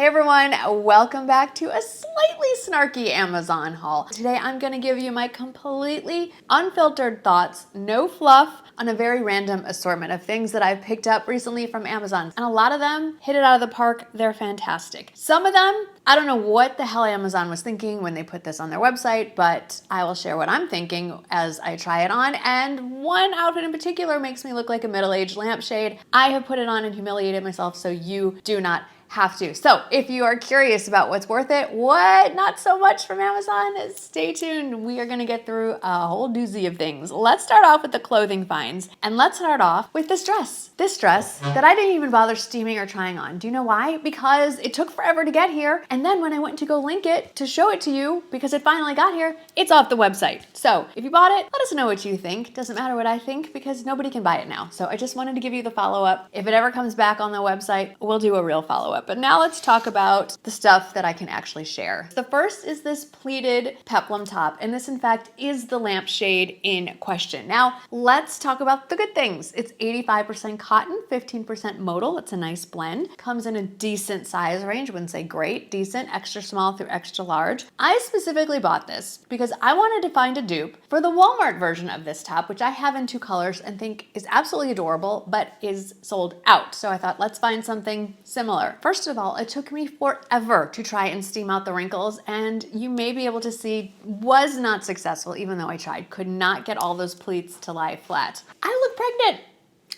Hey everyone, welcome back to a slightly snarky Amazon haul. Today I'm going to give you my completely unfiltered thoughts, no fluff, on a very random assortment of things that I've picked up recently from Amazon. And a lot of them hit it out of the park. They're fantastic. Some of them, I don't know what the hell Amazon was thinking when they put this on their website, but I will share what I'm thinking as I try it on. And one outfit in particular makes me look like a middle-aged lampshade. I have put it on and humiliated myself, so you do not have to. So if you are curious about what's worth it, what not so much from Amazon, stay tuned. We are gonna get through a whole doozy of things. Let's start off with the clothing finds, and let's start off with this dress. This dress that I didn't even bother steaming or trying on. Do you know why? Because it took forever to get here, and then when I went to go link it to show it to you, because it finally got here, it's off the website. So if you bought it, let us know what you think. Doesn't matter what I think because nobody can buy it now. So I just wanted to give you the follow-up. If it ever comes back on the website, we'll do a real follow-up. But now let's talk about the stuff that I can actually share. The first is this pleated peplum top, and this in fact is the lampshade in question. Now let's talk about the good things. It's 85% cotton, 15% modal. It's a nice blend. Comes in a decent size range. Wouldn't say great, decent, extra small through extra large. I specifically bought this because I wanted to find a dupe for the Walmart version of this top, which I have in 2 colors and think is absolutely adorable, but is sold out. So I thought, let's find something similar. First of all, it took me forever to try and steam out the wrinkles, and you may be able to see was not successful, even though I tried. Could not get all those pleats to lie flat. I look pregnant.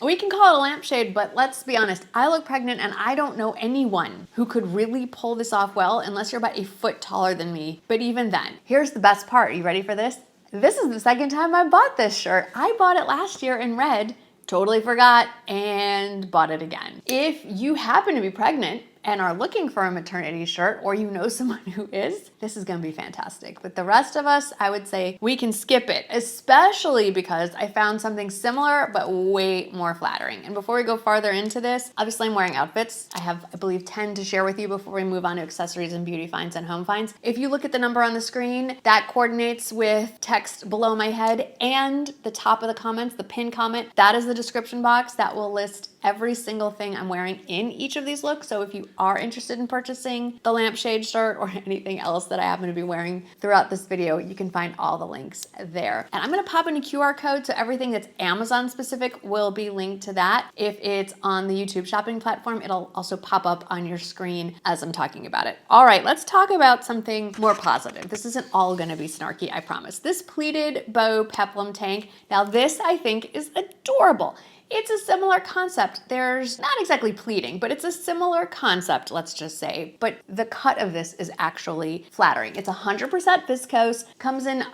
We can call it a lampshade, but let's be honest, I look pregnant and I don't know anyone who could really pull this off well unless you're about a foot taller than me. But even then, here's the best part. You ready for this? This is the second time I bought this shirt. I bought it last year in red, totally forgot, and bought it again. If you happen to be pregnant and are looking for a maternity shirt, or you know someone who is, this is gonna be fantastic. But the rest of us, I would say we can skip it, especially because I found something similar, but way more flattering. And before we go farther into this, obviously I'm wearing outfits. I have, I believe, 10 to share with you before we move on to accessories and beauty finds and home finds. If you look at the number on the screen, that coordinates with text below my head and the top of the comments, the pinned comment. That is the description box that will list every single thing I'm wearing in each of these looks. So if you are interested in purchasing the lampshade shirt or anything else that I happen to be wearing throughout this video, you can find all the links there. And I'm gonna pop in a QR code, so everything that's Amazon specific will be linked to that. If it's on the YouTube shopping platform, it'll also pop up on your screen as I'm talking about it. All right, let's talk about something more positive. This isn't all gonna be snarky, I promise. This pleated bow peplum tank. Now this, I think, is adorable. It's a similar concept. There's not exactly pleating, but it's a similar concept, let's just say. But the cut of this is actually flattering. It's 100% viscose, comes in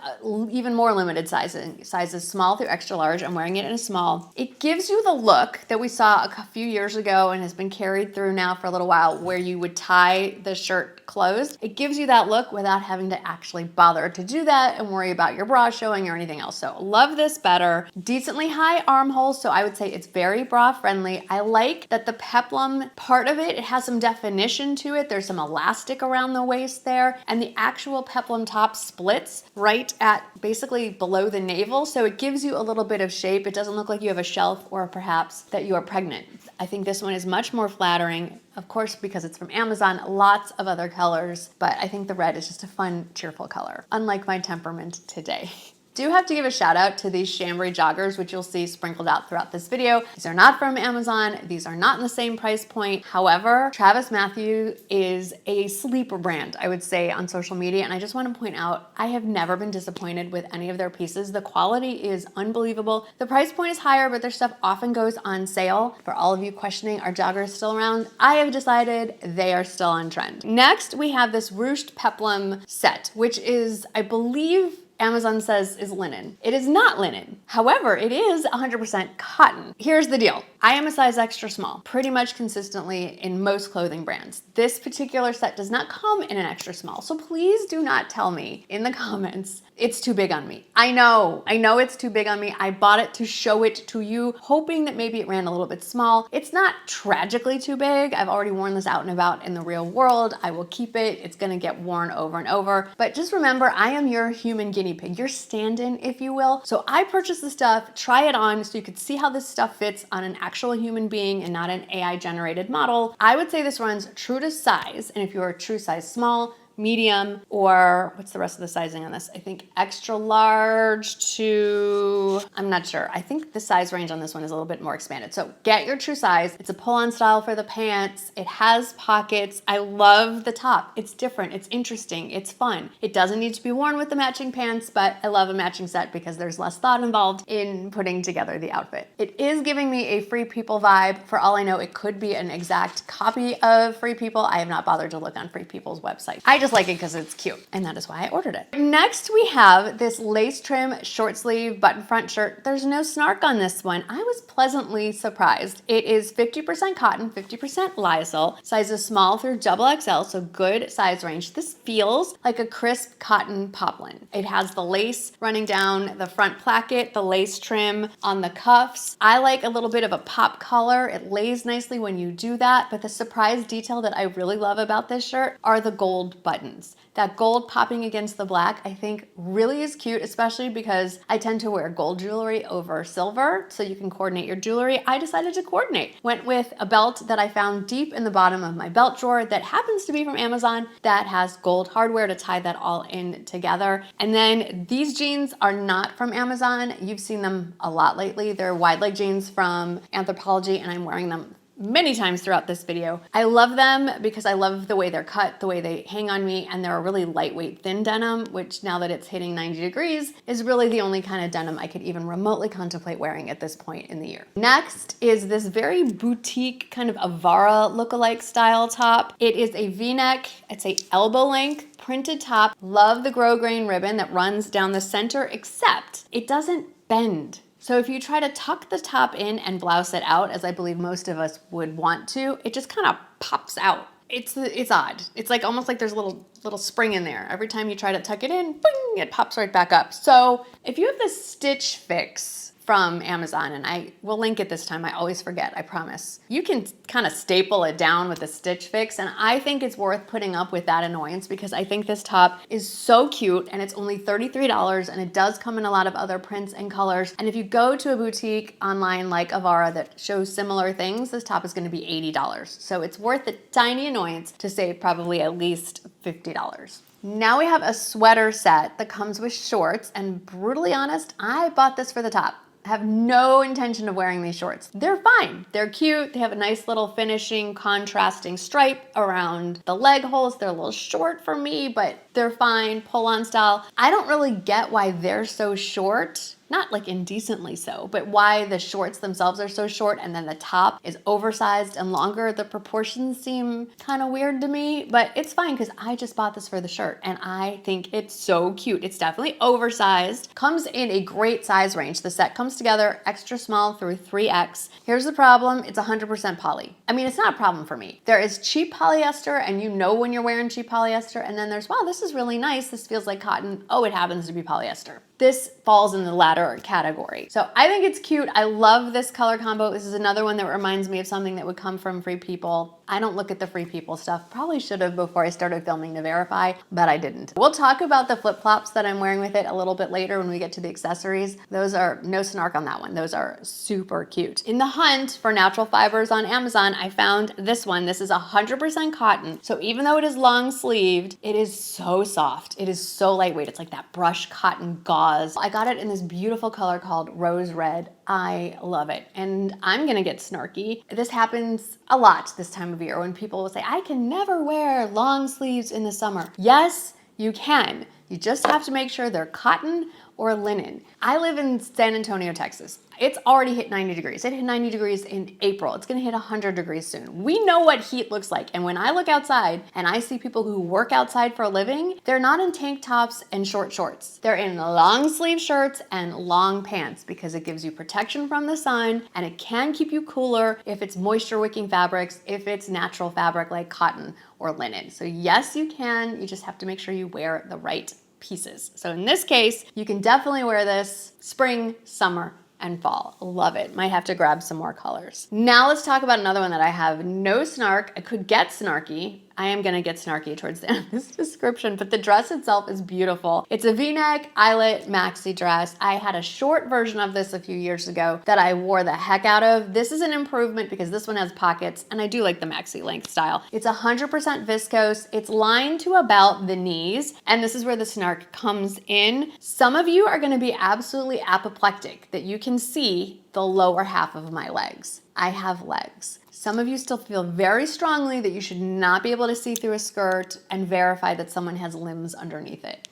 even more limited sizes, small through extra large. I'm wearing it in a small. It gives you the look that we saw a few years ago and has been carried through now for a little while, where you would tie the shirt closed. It gives you that look without having to actually bother to do that and worry about your bra showing or anything else. So love this better. Decently high armholes, so I would say it's very bra friendly. I like that the peplum part of it has some definition to it. There's some elastic around the waist there, and the actual peplum top splits right at basically below the navel, so it gives you a little bit of shape. It doesn't look like you have a shelf or perhaps that you are pregnant. I think this one is much more flattering, of course, because it's from Amazon, lots of other colors, but I think the red is just a fun, cheerful color, unlike my temperament today. Do have to give a shout out to these Chambray joggers, which you'll see sprinkled out throughout this video. These are not from Amazon. These are not in the same price point. However, Travis Matthew is a sleeper brand, I would say, on social media. And I just want to point out, I have never been disappointed with any of their pieces. The quality is unbelievable. The price point is higher, but their stuff often goes on sale. For all of you questioning, are joggers still around? I have decided they are still on trend. Next, we have this Ruched Peplum set, which is, I believe, Amazon says is linen. It is not linen. However, it is 100% cotton. Here's the deal. I am a size extra small, pretty much consistently in most clothing brands. This particular set does not come in an extra small, so please do not tell me in the comments it's too big on me. I know it's too big on me. I bought it to show it to you, hoping that maybe it ran a little bit small. It's not tragically too big. I've already worn this out and about in the real world. I will keep it. It's gonna get worn over and over. But just remember, I am your human guinea pig, your stand-in, if you will. So I purchased the stuff, try it on so you could see how this stuff fits on an actual human being and not an AI generated model, I would say this runs true to size. And if you're a true size small, medium, or what's the rest of the sizing on this? I think extra large to, I'm not sure. I think the size range on this one is a little bit more expanded. So get your true size. It's a pull-on style for the pants. It has pockets. I love the top. It's different. It's interesting. It's fun. It doesn't need to be worn with the matching pants, but I love a matching set because there's less thought involved in putting together the outfit. It is giving me a Free People vibe. For all I know, it could be an exact copy of Free People. I have not bothered to look on Free People's website. I just like it because it's cute, and that is why I ordered it. Next, we have this lace trim short sleeve button front shirt. There's no snark on this one. I was pleasantly surprised. It is 50% cotton, 50% lyocell, sizes small through XXL, so good size range. This feels like a crisp cotton poplin. It has the lace running down the front placket, the lace trim on the cuffs. I like a little bit of a pop collar. It lays nicely when you do that, but the surprise detail that I really love about this shirt are the gold buttons. That gold popping against the black, I think really is cute, especially because I tend to wear gold jewelry over silver, so you can coordinate your jewelry. I decided to coordinate. Went with a belt that I found deep in the bottom of my belt drawer that happens to be from Amazon that has gold hardware to tie that all in together. And then these jeans are not from Amazon. You've seen them a lot lately. They're wide leg jeans from Anthropologie, and I'm wearing them many times throughout this video. I love them because I love the way they're cut, the way they hang on me, and they're a really lightweight thin denim, which now that it's hitting 90 degrees is really the only kind of denim I could even remotely contemplate wearing at this point in the year. Next is this very boutique kind of Avara lookalike style top. It is a V-neck, it's a elbow length printed top. Love the grosgrain ribbon that runs down the center, except it doesn't bend. So if you try to tuck the top in and blouse it out, as I believe most of us would want to, it just kind of pops out. It's odd. It's like almost like there's a little spring in there. Every time you try to tuck it in, boing, it pops right back up. So if you have the Stitch Fix from Amazon, and I will link it this time, I always forget, I promise. You can kind of staple it down with a Stitch Fix, and I think it's worth putting up with that annoyance because I think this top is so cute, and it's only $33, and it does come in a lot of other prints and colors. And if you go to a boutique online like Avara that shows similar things, this top is gonna be $80. So it's worth the tiny annoyance to save probably at least $50. Now we have a sweater set that comes with shorts, and brutally honest, I bought this for the top. I have no intention of wearing these shorts. They're fine. They're cute. They have a nice little finishing, contrasting stripe around the leg holes. They're a little short for me, but they're fine, pull-on style. I don't really get why they're so short. Not like indecently so, but why the shorts themselves are so short and then the top is oversized and longer. The proportions seem kind of weird to me, but it's fine because I just bought this for the shirt and I think it's so cute. It's definitely oversized. Comes in a great size range. The set comes together extra small through 3X. Here's the problem, it's 100% poly. I mean, it's not a problem for me. There is cheap polyester and you know when you're wearing cheap polyester, and then there's, wow, this is really nice. This feels like cotton. Oh, it happens to be polyester. This falls in the latter category. So I think it's cute. I love this color combo. This is another one that reminds me of something that would come from Free People. I don't look at the Free People stuff. Probably should have before I started filming to verify, but I didn't. We'll talk about the flip-flops that I'm wearing with it a little bit later when we get to the accessories. Those are no snark on that one. Those are super cute. In the hunt for natural fibers on Amazon, I found this one. This is 100% cotton. So even though it is long sleeved, it is so soft. It is so lightweight. It's like that brush cotton gauze. I got it in this beautiful color called Rose Red. I love it. And I'm gonna get snarky. This happens a lot this time of year when people will say, I can never wear long sleeves in the summer. Yes, you can. You just have to make sure they're cotton or linen. I live in San Antonio, Texas. It's already hit 90 degrees. It hit 90 degrees in April. It's gonna hit 100 degrees soon. We know what heat looks like. And when I look outside and I see people who work outside for a living, they're not in tank tops and short shorts. They're in long sleeve shirts and long pants because it gives you protection from the sun and it can keep you cooler if it's moisture wicking fabrics, if it's natural fabric like cotton or linen. So yes, you can. You just have to make sure you wear the right pieces. So in this case, you can definitely wear this spring, summer, and fall. Love it. Might have to grab some more colors. Now let's talk about another one that I have no snark. I could get snarky. I am gonna get snarky towards the end of this description, but the dress itself is beautiful. It's a V-neck eyelet maxi dress. I had a short version of this a few years ago that I wore the heck out of. This is an improvement because this one has pockets, and I do like the maxi length style. It's 100% viscose. It's lined to about the knees, and this is where the snark comes in. Some of you are gonna be absolutely apoplectic that you can see the lower half of my legs. I have legs. Some of you still feel very strongly that you should not be able to see through a skirt and verify that someone has limbs underneath it.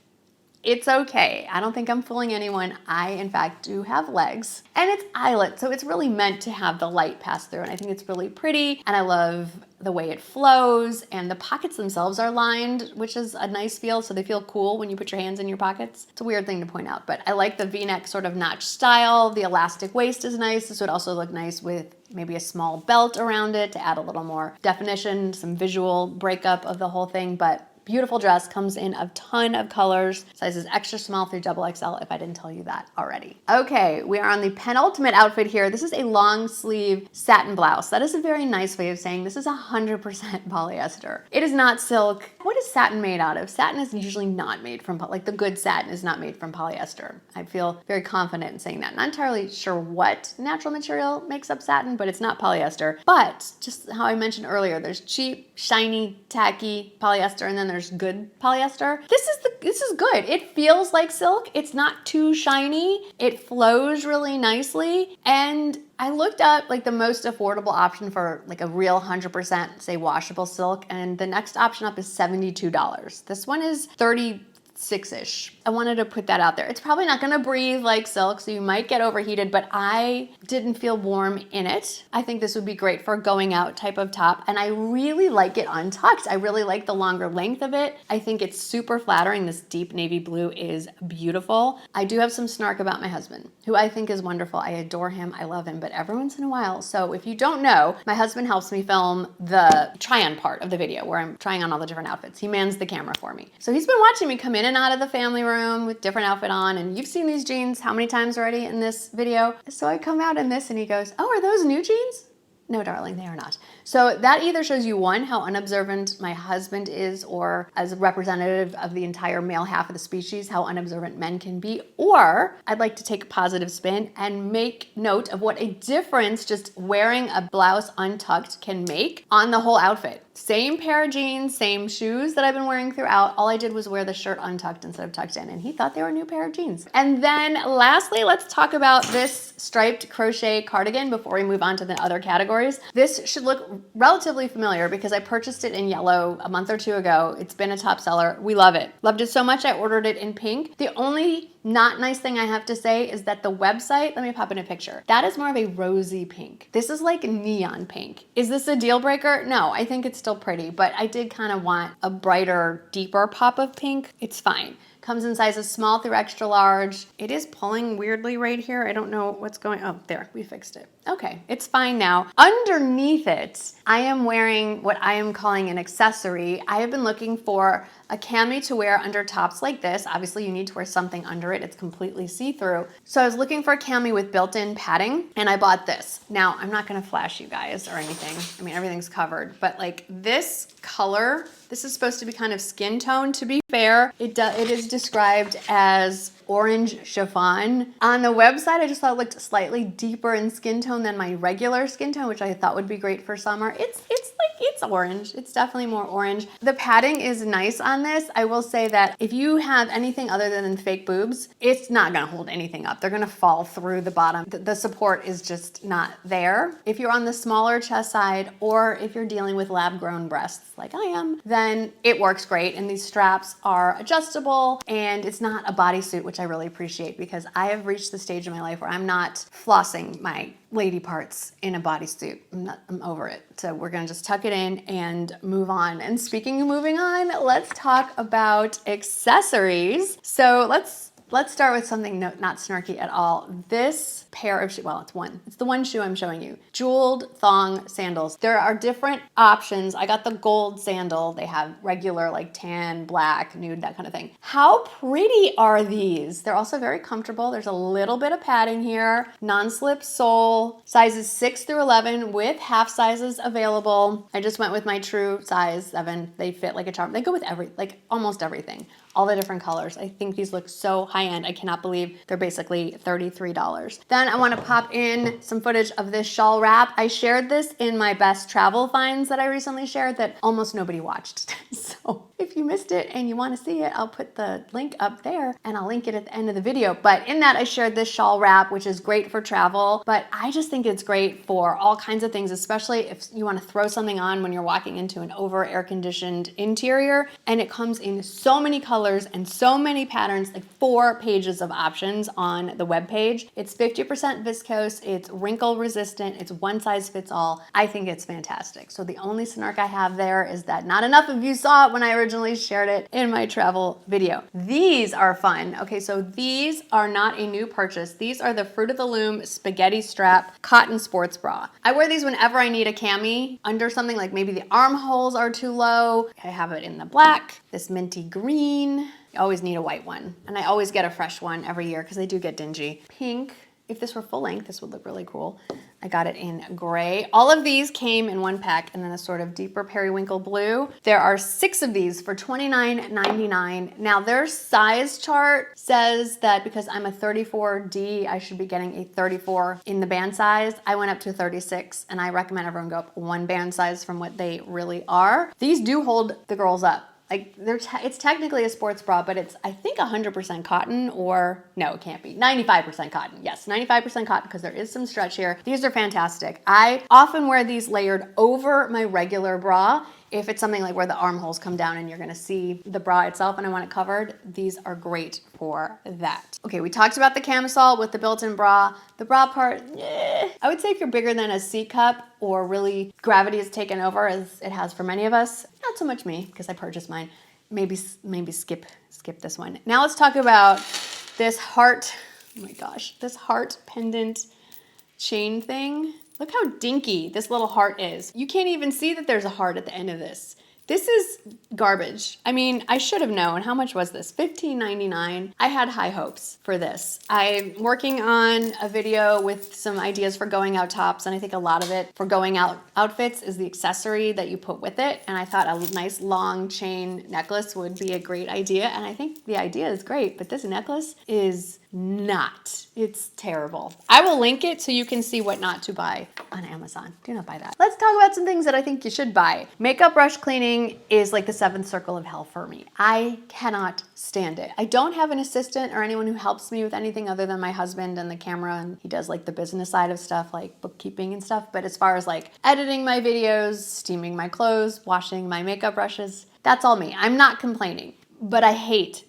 It's okay. I don't think I'm fooling anyone. I, in fact, do have legs. And it's eyelet, so it's really meant to have the light pass through. And I think it's really pretty. And I love the way it flows. And the pockets themselves are lined, which is a nice feel. So they feel cool when you put your hands in your pockets. It's a weird thing to point out. But I like the V-neck sort of notch style. The elastic waist is nice. This would also look nice with maybe a small belt around it to add a little more definition, some visual breakup of the whole thing. But beautiful dress, comes in a ton of colors, sizes extra small through XXL if I didn't tell you that already. Okay, we are on the penultimate outfit here. This is a long sleeve satin blouse. That is a very nice way of saying this is 100% polyester. It is not silk. What is satin made out of? Satin is usually not made from, like the good satin is not made from polyester. I feel very confident in saying that. Not entirely sure what natural material makes up satin, but it's not polyester. But just how I mentioned earlier, there's cheap, shiny, tacky polyester, and then there's good polyester. This is good. It feels like silk. It's not too shiny. It flows really nicely. And I looked up like the most affordable option for like a real 100% say washable silk, and the next option up is $72. This one is $36-ish. I wanted to put that out there. It's probably not gonna breathe like silk, so you might get overheated, but I didn't feel warm in it. I think this would be great for a going out type of top, and I really like it untucked. I really like the longer length of it. I think it's super flattering. This deep navy blue is beautiful. I do have some snark about my husband, who I think is wonderful. I adore him, I love him, but every once in a while, so if you don't know, my husband helps me film the try-on part of the video where I'm trying on all the different outfits. He mans the camera for me. So he's been watching me come in and out of the family room with different outfit on, and you've seen these jeans how many times already in this video? So I come out in this and he goes, "Oh, are those new jeans?" No, darling, they are not. So that either shows you, one, how unobservant my husband is, or as a representative of the entire male half of the species, how unobservant men can be, or I'd like to take a positive spin and make note of what a difference just wearing a blouse untucked can make on the whole outfit. Same pair of jeans, same shoes that I've been wearing throughout. All I did was wear the shirt untucked instead of tucked in, and he thought they were a new pair of jeans. And then lastly, let's talk about this striped crochet cardigan before we move on to the other categories. This should look relatively familiar because I purchased it in yellow a month or two ago. It's been a top seller. We love it. Loved it so much I ordered it in pink. The only not nice thing I have to say is that the website, let me pop in a picture. That is more of a rosy pink. This is like neon pink. Is this a deal breaker? No, I think it's still pretty, but I did kind of want a brighter, deeper pop of pink. It's fine. Comes in sizes small through extra large. It is pulling weirdly right here. I don't know what's going on. Oh, there, we fixed it. Okay, it's fine now. Underneath it, I am wearing what I am calling an accessory. I have been looking for a cami to wear under tops like this. Obviously, you need to wear something under it. It's completely see-through. So I was looking for a cami with built-in padding, and I bought this. Now, I'm not gonna flash you guys or anything. I mean, everything's covered, but like this color, this is supposed to be kind of skin tone. To be fair, it is described as orange chiffon. On the website, I just thought it looked slightly deeper in skin tone than my regular skin tone, which I thought would be great for summer. It's orange. It's definitely more orange. The padding is nice on this. I will say that if you have anything other than fake boobs, it's not gonna hold anything up. They're gonna fall through the bottom. The support is just not there. If you're on the smaller chest side, or if you're dealing with lab-grown breasts like I am, then it works great. And these straps are adjustable, and it's not a bodysuit, which I really appreciate because I have reached the stage in my life where I'm not flossing my lady parts in a bodysuit. I'm over it. So we're gonna just tuck it in and move on. And speaking of moving on, let's talk about accessories. So let's Let's start with something not snarky at all. This pair of shoes, well, it's the one shoe I'm showing you. Jeweled thong sandals. There are different options. I got the gold sandal. They have regular like tan, black, nude, that kind of thing. How pretty are these? They're also very comfortable. There's a little bit of padding here. Non-slip sole, sizes 6 through 11 with half sizes available. I just went with my true size 7. They fit like a charm. They go with almost everything. All the different colors. I think these look so high-end. I cannot believe they're basically $33. Then I want to pop in some footage of this shawl wrap. I shared this in my best travel finds that I recently shared that almost nobody watched. So if you missed it and you want to see it, I'll put the link up there and I'll link it at the end of the video. But in that I shared this shawl wrap, which is great for travel, but I just think it's great for all kinds of things, especially if you want to throw something on when you're walking into an over air conditioned interior. And it comes in so many colors and so many patterns, like 4 pages of options on the webpage. It's 50% viscose, it's wrinkle resistant, it's one size fits all. I think it's fantastic. So the only snark I have there is that not enough of you saw it when I originally shared it in my travel video. These are fun. Okay, so these are not a new purchase. These are the Fruit of the Loom spaghetti strap cotton sports bra. I wear these whenever I need a cami under something, like maybe the armholes are too low. I have it in the black, this minty green. I always need a white one. And I always get a fresh one every year because they do get dingy. Pink. If this were full length, this would look really cool. I got it in gray. All of these came in one pack, and then a sort of deeper periwinkle blue. There are 6 of these for $29.99. Now their size chart says that because I'm a 34D, I should be getting a 34 in the band size. I went up to 36, and I recommend everyone go up 1 band size from what they really are. These do hold the girls up. Like it's technically a sports bra, but it's, I think, 100% cotton, or no, it can't be. 95% cotton. Yes, 95% cotton, because there is some stretch here. These are fantastic. I often wear these layered over my regular bra. If it's something like where the armholes come down and you're gonna see the bra itself and I want it covered, these are great for that. Okay, we talked about the camisole with the built-in bra. The bra part, I would say if you're bigger than a C cup or really gravity has taken over, as it has for many of us, not so much me because I purchased mine, maybe skip this one. Now let's talk about this heart, oh my gosh, this heart pendant chain thing. Look how dinky this little heart is. You can't even see that there's a heart at the end of this. This is garbage. I mean, I should have known. How much was this? $15.99. I had high hopes for this. I'm working on a video with some ideas for going out tops, and I think a lot of it for going out outfits is the accessory that you put with it. And I thought a nice long chain necklace would be a great idea. And I think the idea is great, but this necklace is not. It's terrible. I will link it so you can see what not to buy on Amazon. Do not buy that. Let's talk about some things that I think you should buy. Makeup brush cleaning is like the 7th circle of hell for me. I cannot stand it. I don't have an assistant or anyone who helps me with anything other than my husband and the camera, and he does like the business side of stuff, like bookkeeping and stuff. But as far as like editing my videos, steaming my clothes, washing my makeup brushes, that's all me. I'm not complaining, but I hate,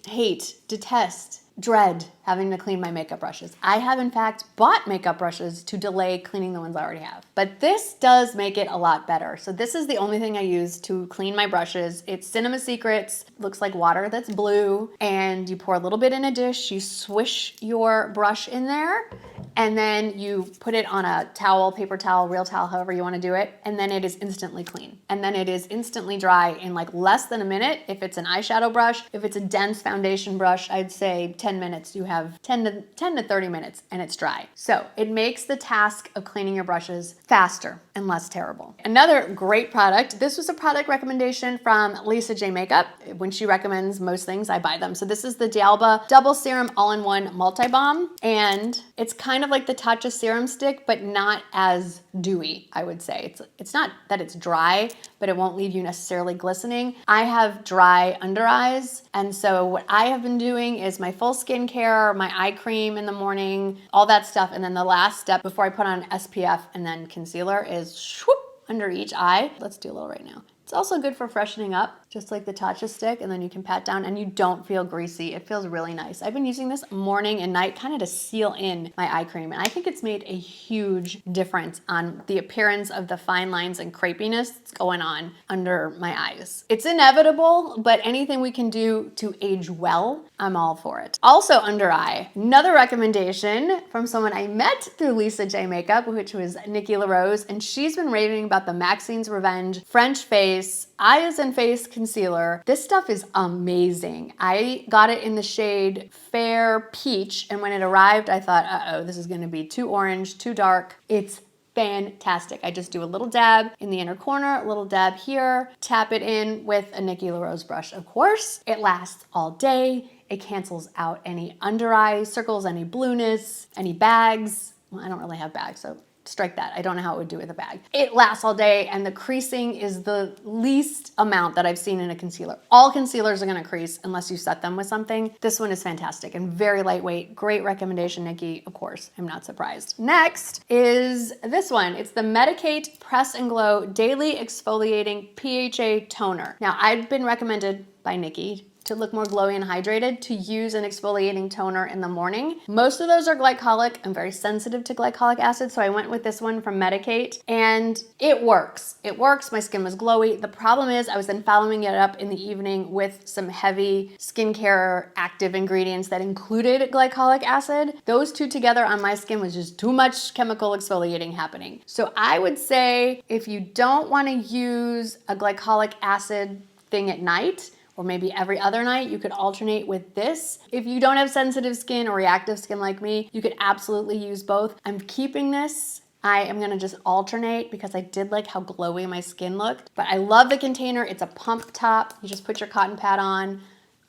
detest, dread having to clean my makeup brushes. I have in fact bought makeup brushes to delay cleaning the ones I already have. But this does make it a lot better. So this is the only thing I use to clean my brushes. It's Cinema Secrets. Looks like water that's blue. And you pour a little bit in a dish, you swish your brush in there, and then you put it on a towel, paper towel, real towel, however you want to do it, and then it is instantly clean. And then it is instantly dry in like less than a minute if it's an eyeshadow brush. If it's a dense foundation brush, I'd say 10 minutes. You have 10 to 30 minutes and it's dry. So it makes the task of cleaning your brushes faster and less terrible. Another great product, this was a product recommendation from Lisa J Makeup. When she recommends most things, I buy them. So this is the D'Alba Double Serum All-in-One Multi-Balm, and it's kind of like the Tatcha Serum Stick, but not as dewy, I would say. It's not that it's dry, but it won't leave you necessarily glistening. I have dry under eyes, and so what I have been doing is my full skincare, my eye cream in the morning, all that stuff, and then the last step before I put on SPF and then concealer is swoop under each eye. Let's do a little right now. It's also good for freshening up, just like the Tatcha stick, and then you can pat down and you don't feel greasy. It feels really nice. I've been using this morning and night kind of to seal in my eye cream, and I think it's made a huge difference on the appearance of the fine lines and crepiness that's going on under my eyes. It's inevitable, but anything we can do to age well, I'm all for it. Also under eye, another recommendation from someone I met through Lisa J Makeup, which was Nikki LaRose, and she's been raving about the Maxine's Revenge French Face Eyes and Face Concealer. This stuff is amazing. I got it in the shade Fair Peach, and when it arrived, I thought, uh-oh, this is gonna be too orange, too dark. It's fantastic. I just do a little dab in the inner corner, a little dab here, tap it in with a Nikki LaRose brush. Of course, it lasts all day. It cancels out any under eye circles, any blueness, any bags. Well, I don't really have bags, so strike that. I don't know how it would do with a bag. It lasts all day, and the creasing is the least amount that I've seen in a concealer. All concealers are gonna crease unless you set them with something. This one is fantastic and very lightweight. Great recommendation, Nikki. Of course, I'm not surprised. Next is this one. It's the Medicate Press and Glow Daily Exfoliating PHA Toner. Now, I've been recommended by Nikki to look more glowy and hydrated, to use an exfoliating toner in the morning. Most of those are glycolic. I'm very sensitive to glycolic acid, so I went with this one from Medicate, and it works. It works. My skin was glowy. The problem is I was then following it up in the evening with some heavy skincare active ingredients that included glycolic acid. Those two together on my skin was just too much chemical exfoliating happening. So I would say if you don't want to use a glycolic acid thing at night, or maybe every other night, you could alternate with this. If you don't have sensitive skin or reactive skin like me, you could absolutely use both. I'm keeping this. I am gonna just alternate because I did like how glowy my skin looked. But I love the container. It's a pump top. You just put your cotton pad on,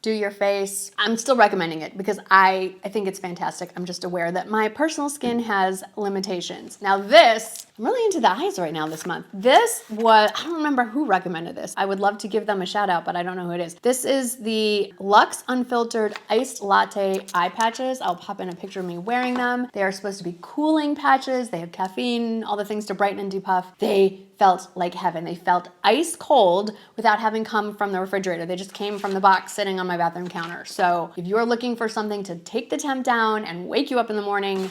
do your face. I'm still recommending it because I think it's fantastic. I'm just aware that my personal skin has limitations. Now this, I'm really into the eyes right now this month. This was, I don't remember who recommended this. I would love to give them a shout out, but I don't know who it is. This is the Luxe Unfiltered Iced Latte Eye Patches. I'll pop in a picture of me wearing them. They are supposed to be cooling patches. They have caffeine, all the things to brighten and depuff. They felt like heaven. They felt ice cold without having come from the refrigerator. They just came from the box sitting on my bathroom counter. So if you're looking for something to take the temp down and wake you up in the morning,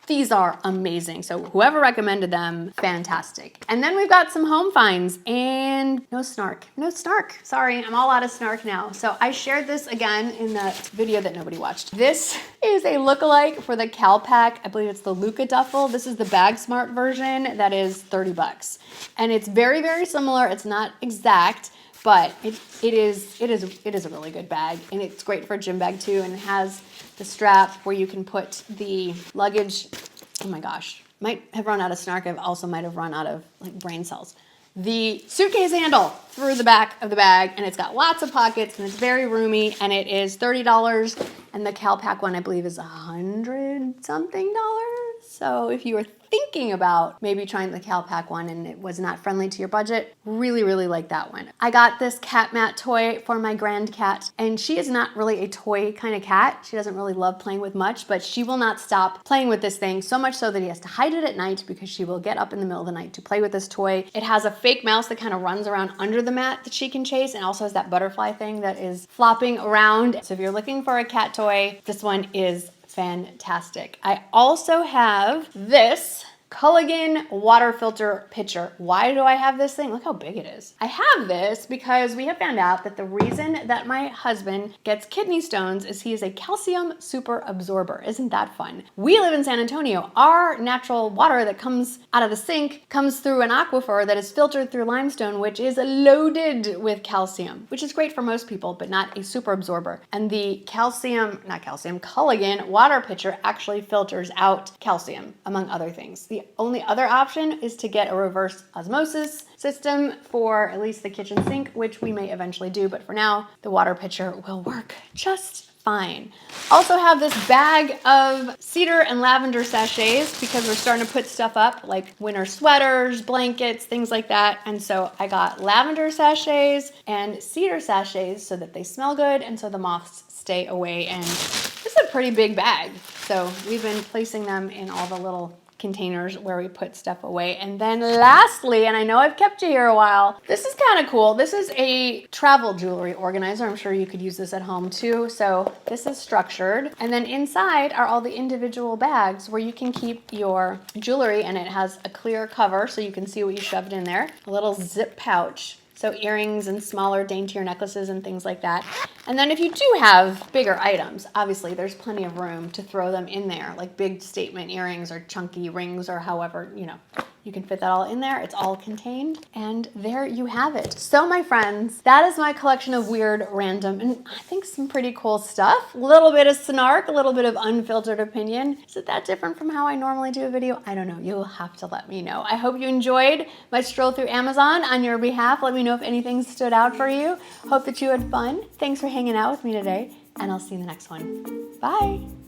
these are amazing. So whoever recommended them, fantastic. And then we've got some home finds, and no snark. No snark. Sorry, I'm all out of snark now. So I shared this again in the video that nobody watched. This is a lookalike for the Calpac. I believe it's the Luca duffel. This is the Bag Smart version that is 30 bucks. And it's very, very similar. It's not exact, but it is a really good bag, and it's great for a gym bag too, and it has the strap where you can put the luggage. Oh my gosh, might have run out of snark. I've also might have run out of like brain cells. The suitcase handle through the back of the bag, and it's got lots of pockets, and it's very roomy, and it is $30, and the Calpac one I believe is $100 something. So if you were thinking about maybe trying the Calpac one and it was not friendly to your budget, really, really like that one. I got this cat mat toy for my grand cat, and she is not really a toy kind of cat. She doesn't really love playing with much, but she will not stop playing with this thing, so much so that he has to hide it at night because she will get up in the middle of the night to play with this toy. It has a fake mouse that kind of runs around under the mat that she can chase, and also has that butterfly thing that is flopping around. So if you're looking for a cat toy, this one is fantastic. I also have this Culligan water filter pitcher. Why do I have this thing? Look how big it is. I have this because we have found out that the reason that my husband gets kidney stones is he is a calcium super absorber. Isn't that fun? We live in San Antonio. Our natural water that comes out of the sink comes through an aquifer that is filtered through limestone, which is loaded with calcium, which is great for most people, but not a super absorber. And the Culligan water pitcher actually filters out calcium, among other things. The only other option is to get a reverse osmosis system for at least the kitchen sink, which we may eventually do, but for now, the water pitcher will work just fine. Also have this bag of cedar and lavender sachets because we're starting to put stuff up like winter sweaters, blankets, things like that. And so I got lavender sachets and cedar sachets so that they smell good and so the moths stay away. And this is a pretty big bag. So we've been placing them in all the little containers where we put stuff away. And then lastly, and I know I've kept you here a while, this is kind of cool. This is a travel jewelry organizer. I'm sure you could use this at home too. So this is structured. And then inside are all the individual bags where you can keep your jewelry, and it has a clear cover so you can see what you shoved in there. A little zip pouch. So earrings and smaller, daintier necklaces and things like that. And then if you do have bigger items, obviously there's plenty of room to throw them in there, like big statement earrings or chunky rings or however, you know, you can fit that all in there. It's all contained. And there you have it. So my friends, that is my collection of weird, random, and I think some pretty cool stuff. A little bit of snark, a little bit of unfiltered opinion. Is it that different from how I normally do a video? I don't know. You'll have to let me know. I hope you enjoyed my stroll through Amazon on your behalf. Let me know if anything stood out for you. Hope that you had fun. Thanks for hanging out with me today, and I'll see you in the next one. Bye.